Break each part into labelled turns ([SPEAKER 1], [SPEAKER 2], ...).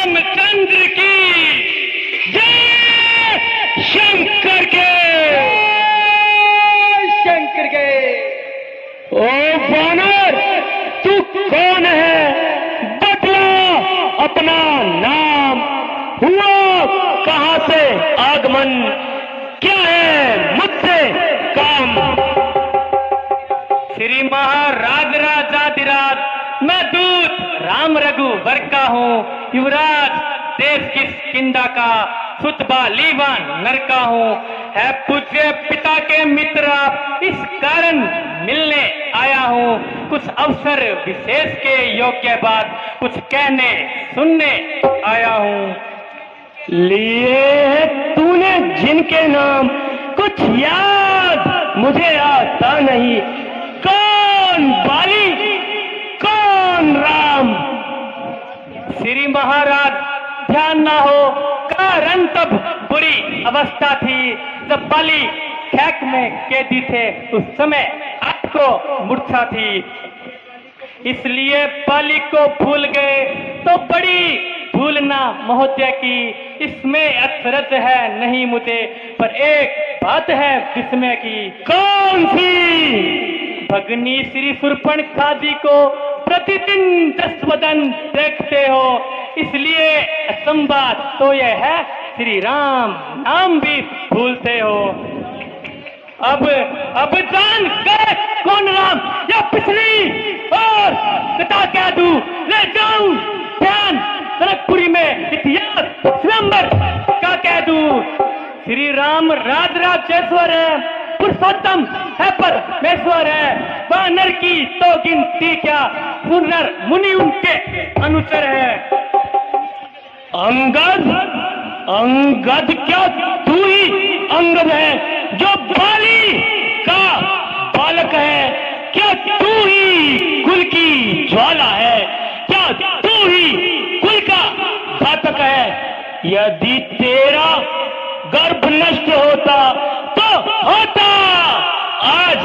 [SPEAKER 1] रामचंद्र की जय, शंकर के
[SPEAKER 2] शंकर के।
[SPEAKER 1] ओ वानर, तू कौन है? बतला अपना नाम, हुआ कहां से आगमन, क्या है मुझसे काम? श्री महाराज राजाधिराज, मैं दूत राम रघुवर का हूँ, युवराज देश की किंदा का, सुतबा लीवान नर का हूँ। है पूज्य पिता के मित्र, इस कारण मिलने आया हूँ। कुछ अवसर विशेष के योग्य बात कुछ कहने सुनने आया हूँ। लिए तूने जिनके नाम कुछ याद मुझे आता नहीं, कौन बाली कौन राम? श्री महाराज ध्यान ना हो, कारण तब बुरी अवस्था थी जब बाली खैक में कैदी थे, उस समय आपको मूर्छा थी, इसलिए बाली को भूल गए तो बड़ी भूलना महोदय की। इसमें अचरज है नहीं मुझे, पर एक बात है विस्मय की। कौन सी? भगनी श्री सुर्पणखा जी को प्रतिदिन 10 वदन देखते हो, इसलिए असंबाद तो यह है श्री राम नाम भी भूलते हो। अब जान गए कौन राम या पिछली और कथा क्या दूं, ले जाऊं ध्यान जनकपुरी में इतिहास स्वयंवर का कह दूं। श्री राम राजराजेश्वर है, पुरुषोत्तम है परमेश्वर है, वानर की तो गिनती क्या, सुनर मुनि उनके अनुचर है। अंगद, अंगद क्या तू ही अंगद है जो बाली का बालक है? क्या तू ही कुल की ज्वाला है? क्या तू ही कुल का घातक है? यदि तेरा गर्भ नष्ट होता तो होता आज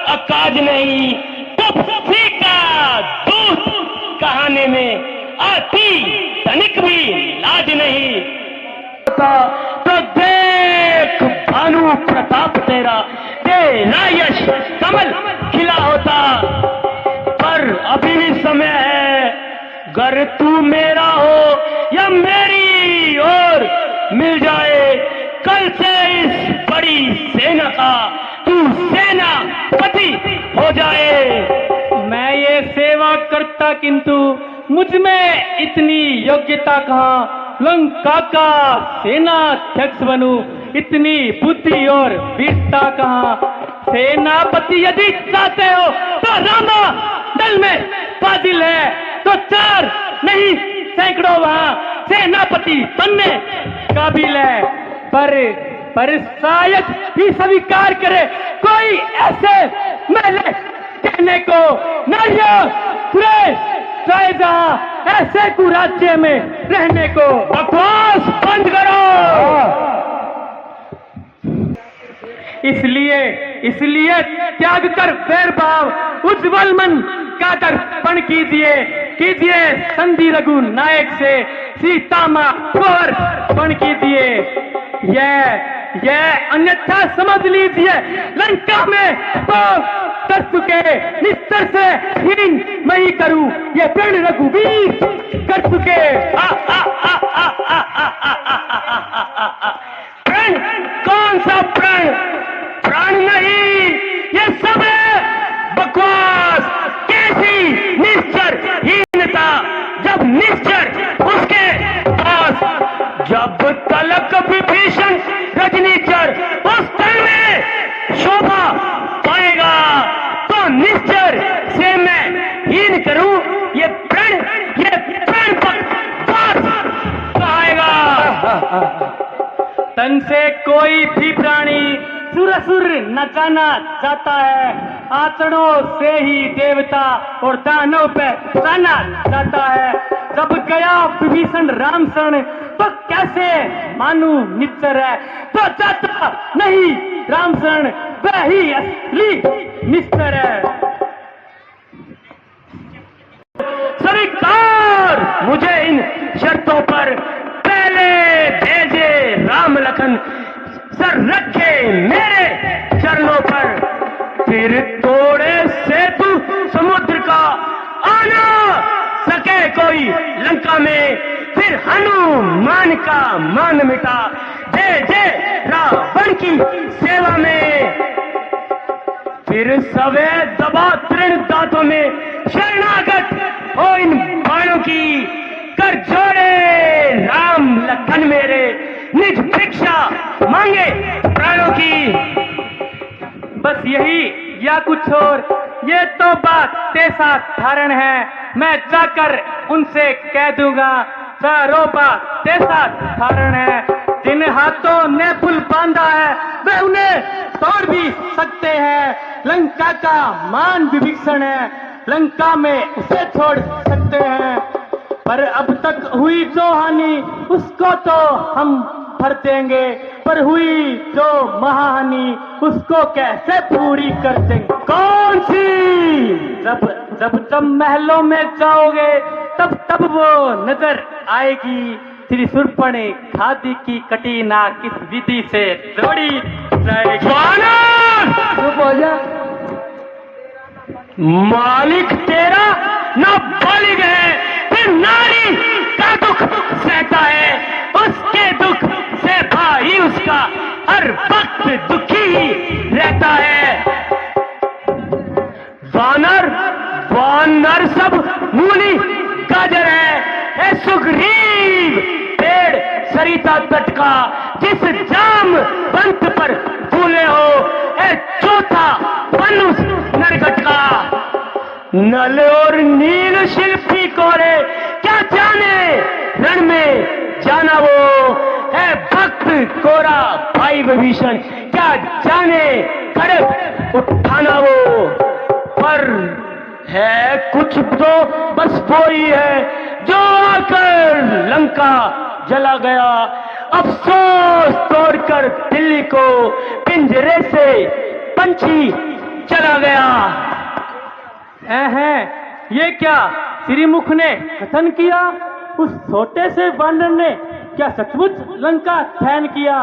[SPEAKER 1] अकाज नहीं, तो फीका दूध कहाने में आती तनिक भी लाज नहीं। तो देख भानु प्रताप तेरा यश कमल खिला होता, पर अभी भी समय है, गर तू मेरा हो या मेरी और मिल जाए, कल से इस बड़ी सेना का तू सेनापति हो जाए। मैं ये सेवा करता किंतु मुझ में इतनी योग्यता कहाँ, लंका का सेनाध्यक्ष बनूं, इतनी बुद्धि और वीरता कहाँ? सेनापति यदि चाहते हो तो रामा दल में फाजिल है, तो 4 नहीं सैकड़ों वहां सेनापति बनने काबिल है, पर शायद ही स्वीकार करे कोई ऐसे मेले कहने को, शायद ऐसे कुराज्य में रहने को। बकवास बंद करो। इसलिए त्याग कर वैर भाव, उज्जवल मन का दर्पण कीजिए संधि रघु नायक से, सीता मां पर पण कीजिए। यह अन्यथा समझ लीजिए, लंका में तो कर चुके निस्तर से हीन मैं ही करूं, ये प्रण रघुवीर कर चुके। प्रण? कौन सा प्रण? प्राण नहीं, ये सब है बकवास। कैसी निश्चर हीनता, जब निश्चर उसके पास, जब तलक विभीषण रजनीचर उस तल में शोभा पाएगा, तो निश्चर से मैं हीन करूं, ये प्रण बकवास कहाएगा। तन से कोई भी प्राणी सुरसुर न जाना जाता है, आचरणों से ही देवता और दानव पे जाना जाता है। जब गया विभीषण राम शरण, तो कैसे मानू निश्चर है, तो जाता नहीं राम शरण, वह ही असली निश्चर है। स्वीकार मुझे इन शर्तों पर रखे मेरे चरणों पर। फिर तोड़े सेतु समुद्र का, आना सके कोई लंका में। फिर हनुमान का मान मिटा, जय जय रावण की सेवा में। फिर सवे दबा तृण दांतों में, शरणागत हो इन बाणों की। कर जोड़े राम लखन मेरे, निज भिक्षा मांगे प्राणों की।
[SPEAKER 2] बस यही या कुछ और, ये तो बात तेसा धारण है। मैं जाकर उनसे कह दूंगा, सरोबा तेसा धारण है। जिन हाथों ने पुल बांधा है वे उन्हें तोड़ भी सकते हैं। लंका का मान विभीषण है, लंका में उसे छोड़ सकते हैं। पर अब तक हुई जो हानि उसको तो हम भर देंगे, पर हुई जो महाहानि उसको कैसे पूरी कर देंगे।
[SPEAKER 1] कौन सी?
[SPEAKER 2] जब महलों में जाओगे तब वो नजर आएगी। श्री सुरपणे खादी की कटी ना किस विधि से जोड़ी जाएगी।
[SPEAKER 1] चुप हो जा। मालिक तेरा ना बालिग है, फिर नारी का दुख सहता है। उसके दुख से भाई उसका हर वक्त दुखी ही रहता है। वानर वानर सब मूली गाजर है सुग्रीव पेड़ सरिता तट का। जिस जाम बंत पर फूले हो चौथा पनुस नरकट का। नल और नील शिल्पी कोरे क्या जाने रण में जाना वो है। भक्त कोरा भाई विभीषण क्या जाने खड़ग उठाना वो। पर है कुछ तो बस वही है जो आकर लंका जला गया। अफसोस तोड़कर दिल्ली को पिंजरे से पंछी चला गया।
[SPEAKER 2] ये क्या श्रीमुख ने कथन किया? उस छोटे से वानर ने क्या सचमुच लंका ध्यान किया?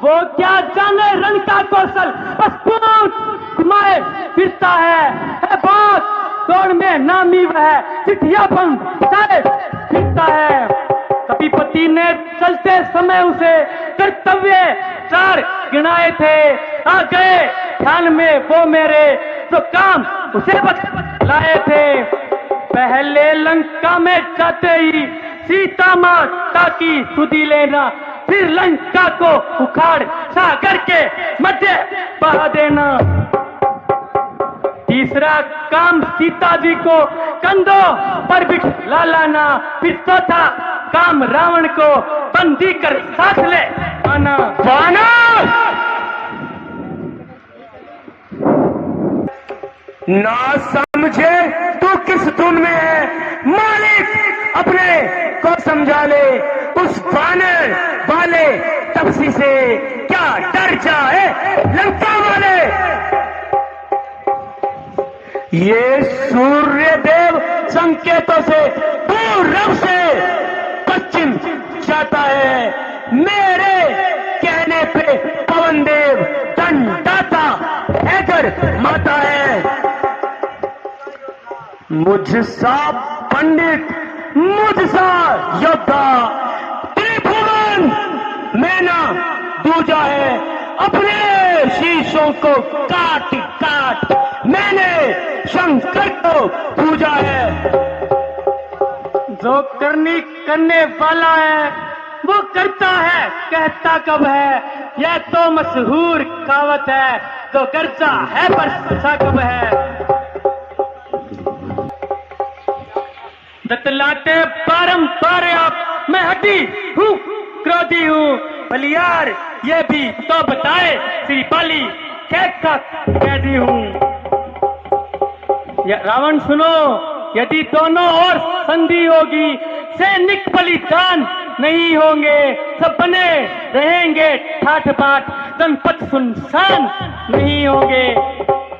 [SPEAKER 2] वो क्या जाने रण का कौशल, बस पूछ घुमाए फिरता है बात दौड़ में नामी वह चिट्ठियां पंचाए फिरता है। कपिपति ने चलते समय उसे कर्तव्य 4 गिनाए थे। आ गए ध्यान में वो मेरे जो काम उसे बतलाए थे। पहले लंका में जाते ही सीता माता की सुधि लेना, फिर लंका को उखाड़ सागर के मध्य बहा देना। तीसरा काम सीता जी को कंधों पर बिठा लाना, फिर चौथा काम रावण को बंदी कर साथ ले आना।
[SPEAKER 1] ना समझे तू किस धुन में है, मालिक अपने को समझा ले। उस वानर वाले तपसी से क्या डर जाए लंका वाले। ये सूर्य देव संकेतों से पूर्व से पश्चिम जाता है। मेरे कहने पे पवन देव दंडाता हैकर माता है। मुझसा पंडित मुझसा योद्धा त्रिभुवन में ना दूजा है। अपने शीशों को काट काट मैंने शंकर को पूजा है।
[SPEAKER 2] जो करने वाला है वो करता है, कहता कब है। यह तो मशहूर कहावत है, तो करता है पर सचा कब है। बतलाते बारंबार आप मैं हटी हूँ क्रोधी हूँ। बलियार ये भी तो बताए श्रीपाली कैसा कैदी हूँ। रावण सुनो, यदि दोनों ओर संधि होगी सैनिक बलिदान नहीं होंगे। सब बने रहेंगे ठाठ बाट, जनपद सुनसान नहीं होंगे।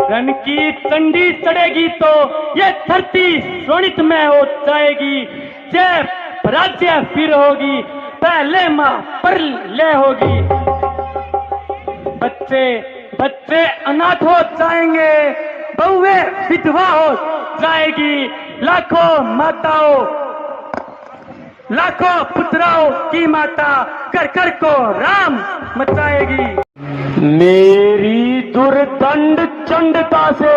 [SPEAKER 2] रण की चंडी चढ़ेगी तो ये धरती शोणित में हो जाएगी। जय राज्य फिर होगी, पहले माँ पर ले होगी। बच्चे बच्चे अनाथ हो जाएंगे, बहुए विधवा हो जाएगी, लाखों माताओं लाखों पुत्राओं की माता कर कर को राम मचाएगी।
[SPEAKER 1] मेरी दुर्दंड चंडता से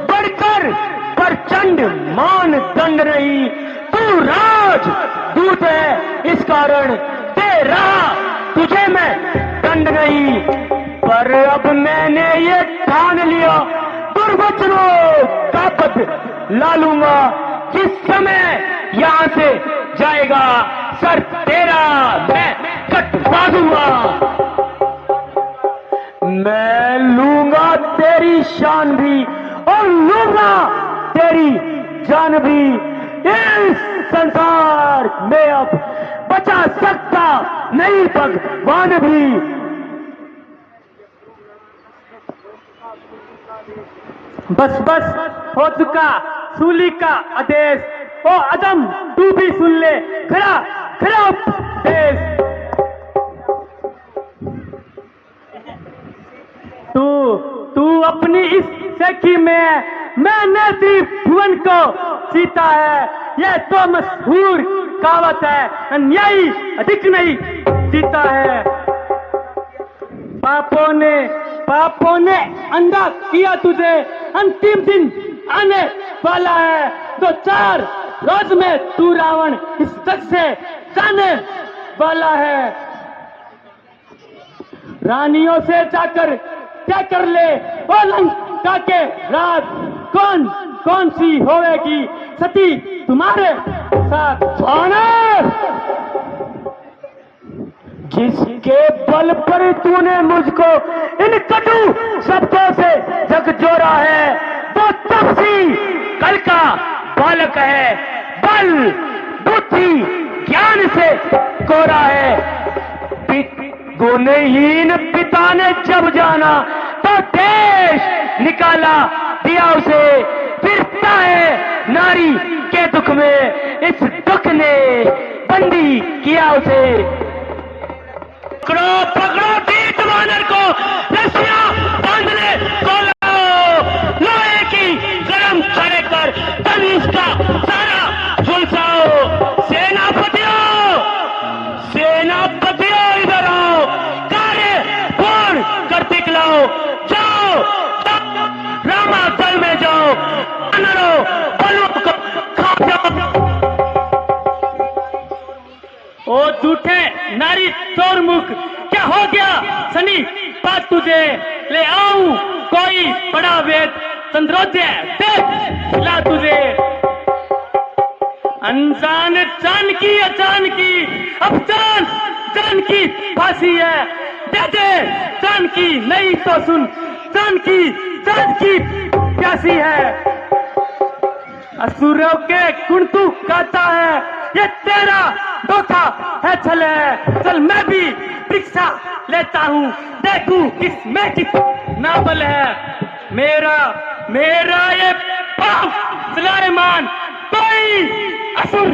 [SPEAKER 1] बढ़कर प्रचंड मान दंड नहीं, तू राज दूत है इस कारण तेरा तुझे मैं दंड नहीं। पर अब मैंने ये ठान लिया, दुर्वचनों का पद ला लूंगा, जिस समय यहाँ से जाएगा सर तेरा मैं कटवा दूंगा। मैं लूंगा तेरी शान भी और लूंगा तेरी जान भी, इस संसार में अब बचा सकता नहीं भगवान भी।
[SPEAKER 2] बस बस हो चुका सूली का आदेश, ओ अदम तू भी सुन ले, खड़ा खड़ा उपदेश। तू अपनी इस सेखी में मैंने त्रिभुवन को जीता है, यह तो मशहूर कहावत है, अन्यायी अधिक नहीं जीता है। पापों ने अंधा किया तुझे, अंतिम दिन आने वाला है, तो 4 रोज में तू रावण इस तक से जाने वाला है। रानियों से जाकर क्या कर ले, ओ लंका के राज कौन सी होवेगी सती तुम्हारे साथ।
[SPEAKER 1] वानर, जिसके बल पर तूने मुझको इन कटु शब्दों से झकझोरा है, वो तपसी कल का बालक है, बल बुद्धि ज्ञान से कोरा है। गुणहीन पिता ने जब जाना तो देश निकाला दिया उसे, फिरता है नारी के दुख में, इस दुख ने बंदी किया उसे। पकड़ो पकड़ो तीत वानर को, रस्सियां बांधने को लाओ, लोहे की गरम छड़े कर तन इसका सारा झुलसाओ। सेनापतियों इधर आओ, कार्य पूर्ण कर दिखलाओ, जाओ रामा दल में जाओ, वानरों बलों को खा जाओ।
[SPEAKER 2] ओ झूठे नारी चोरमुख, क्या हो गया सनी बात तुझे, ले आऊं कोई बड़ा वेद चंद्रोदय देख ला तुझे। अनजान जानकी अचानकी, अब जान की फांसी है, दे दे जानकी नहीं तो सुन, जानकी प्यासी है। असुरों के गुण तू गाता है, ये तेरा धोखा है छले, चल मैं भी परीक्षा लेता हूँ, देखूं किसमें कितना बल है। मेरा ये पाप सुलेमान कोई असुर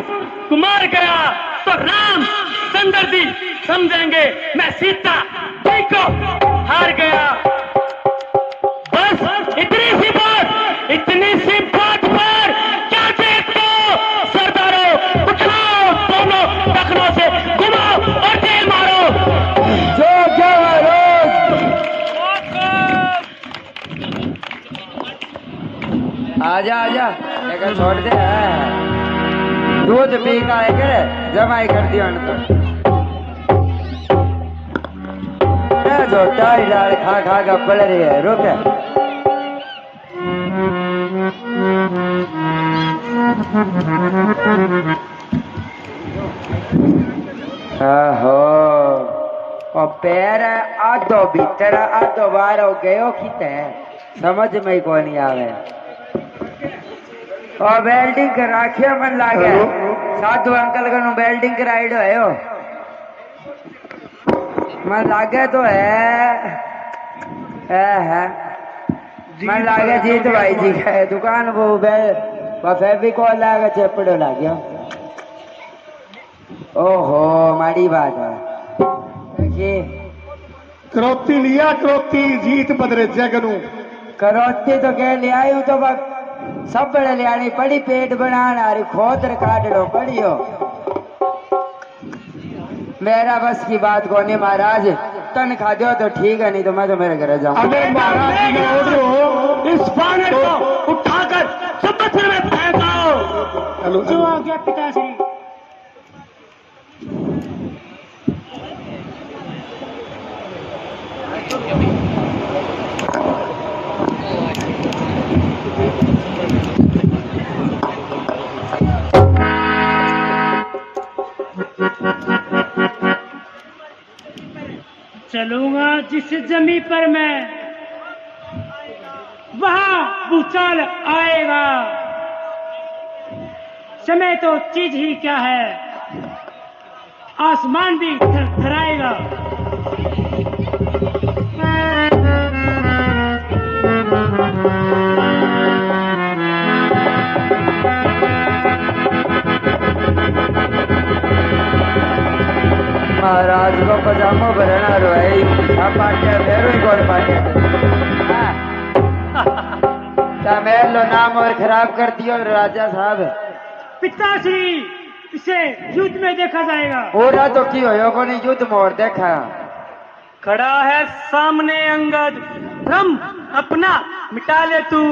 [SPEAKER 2] कुमार गया तो राम चंद्र जी समझेंगे मैं सीता जी को हार गया। बस इतनी सी बात पर क्या देखते हो सरदारों, उठाओ दोनों टखनों से, घुमाओ और तेल मारो।
[SPEAKER 1] जो
[SPEAKER 3] आजा आजा एक छोड़ दे, दूध पी का एक जमाई कर दिया तो टाई डाल खा खा का पड़ रही है, रुक। आहो और पैर आधो भीतर आधो बाहर हो गयो किते समझ में को नहीं आवे। और वेल्डिंग कराखे मन लागे, साधु अंकल का वेल्डिंग कराइडो है मन लागे तो है मन लागे जीत भाई जी का दुकान वो फेविकॉल लागे चेपड़ो लागे। ओहो माड़ी बात है
[SPEAKER 4] ਕਰੋਤੀ ਲਿਆ ਕਰੋਤੀ जीत बदरे जग नू
[SPEAKER 3] करोती तो कह ले आई तो वक्त सब बड़े लियानी पड़ी पेट बनाना अरे खोद काट लो पड़ी हो। मेरा बस की बात को नहीं महाराज, तन खा दो तो ठीक है, नहीं तो मैं तो मेरे घर जाऊँ।
[SPEAKER 4] अगर महाराज जी ने ऑर्डर हो
[SPEAKER 1] इस बानर को उठाकर समुद्र में फेंकाओ।
[SPEAKER 4] हेलो
[SPEAKER 2] जो आ गया पिताश्री। चलूंगा जिस जमी पर मैं वहां भूचाल आएगा। समय तो चीज ही क्या है, आसमान भी थरथराएगा।
[SPEAKER 3] महाराज को पजामा भरना रोए पाटे फेरो ही कौन पाटे मेरे लो नाम और खराब कर दियो राजा साहब।
[SPEAKER 2] पिताश्री इसे युद्ध में देखा जाएगा।
[SPEAKER 3] हो रहा तो की हो को नहीं युद्ध में और देखा।
[SPEAKER 2] खड़ा है सामने अंगद, भ्रम अपना मिटा ले तू,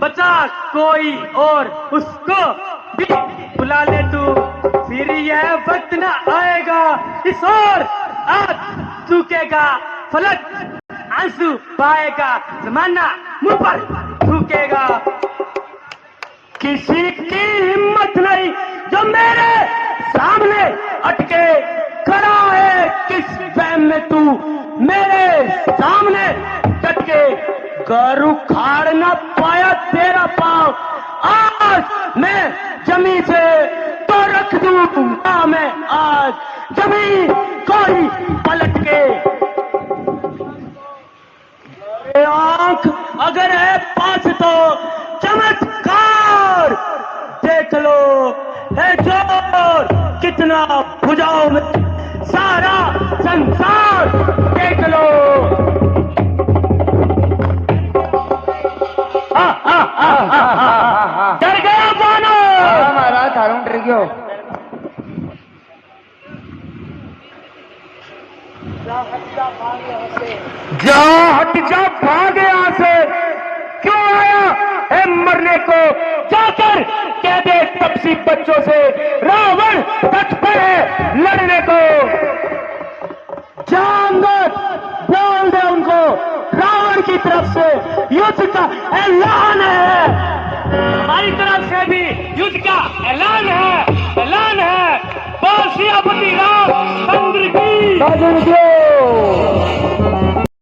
[SPEAKER 2] बचा कोई और उसको भी बुला ले तू। फिर यह वक्त न आएगा इस ओर आज सूखेगा फलक, आंसू पाएगा जमाना मुंह पर थूकेगा।
[SPEAKER 1] किसी की हिम्मत नहीं जो मेरे सामने अटके, खड़ा है किस वहम में तू मेरे सामने टटके। गरु खाड़ न पाया तेरा पाँव, आज मैं जमी से तो रख दूंगा मैं आज जमी कोई पलट के। आंख अगर है पास तो चमत्कार देख लो, है जोर कितना भुजाओं में सारा संसार देख लो। डर गया बानो
[SPEAKER 3] हमारा थारू डर गयो।
[SPEAKER 1] जा हट जा भाग यहाँ से, क्यों आया है मरने को। जाकर कह दे तपसी बच्चों से रावण तट पर है लड़ने को। जांगत बोल दे उनको रावण की तरफ से युद्ध का ऐलान है। हमारी तरफ से भी युद्ध का ऐलान है, ऐलान है। बोल सियापति रामचंद्र की।